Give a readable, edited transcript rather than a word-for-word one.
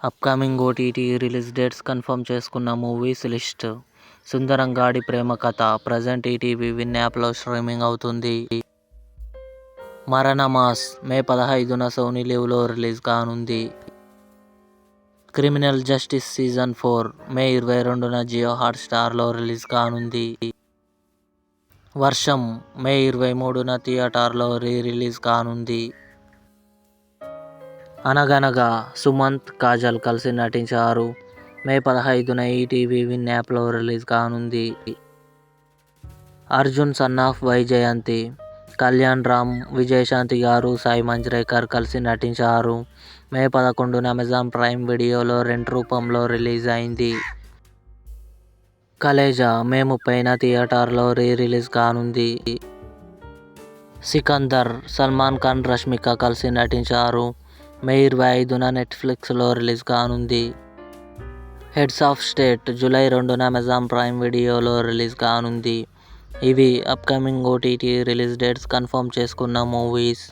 Upcoming OTT release dates confirm చేసుకున్న movies list. 'సుందరంగాడి ప్రేమ కథ' present ETV win యాప్లో streaming అవుతుంది. 'మరణమాస్' మే 15న సోనీ లివ్లో రిలీజ్ కానుంది. 'క్రిమినల్ జస్టిస్ సీజన్ 4' మే 22న Jio హాట్స్టార్లో release కానుంది. 'వర్షం' మే 23న థియేటర్లో రిలీజ్ కానుంది. 'అనగనగా' సుమంత్, కాజల్ కలిసి నటించారు. మే 15న ఈటీవీ విన్ యాప్లో రిలీజ్ కానుంది. 'అర్జున్ సన్నాఫ్ వైజయంతి' కళ్యాణ్ రామ్, విజయశాంతి గారు, సాయి మంజ్రేకర్ కలిసి నటించారు. మే 11న అమెజాన్ ప్రైమ్ వీడియోలో రెంట్ రూపంలో రిలీజ్ అయింది. 'కలేజా' మే 30న థియేటర్లో రిలీజ్ కానుంది. 'సికందర్' సల్మాన్ ఖాన్, రష్మిక కలిసి నటించారు. మే 25న నెట్ఫ్లిక్స్లో రిలీజ్ కానుంది. 'హెడ్స్ ఆఫ్ స్టేట్' జూలై 2న అమెజాన్ ప్రైమ్ వీడియోలో రిలీజ్ కానుంది. ఇవి upcoming OTT release dates confirm చేసుకున్న మూవీస్.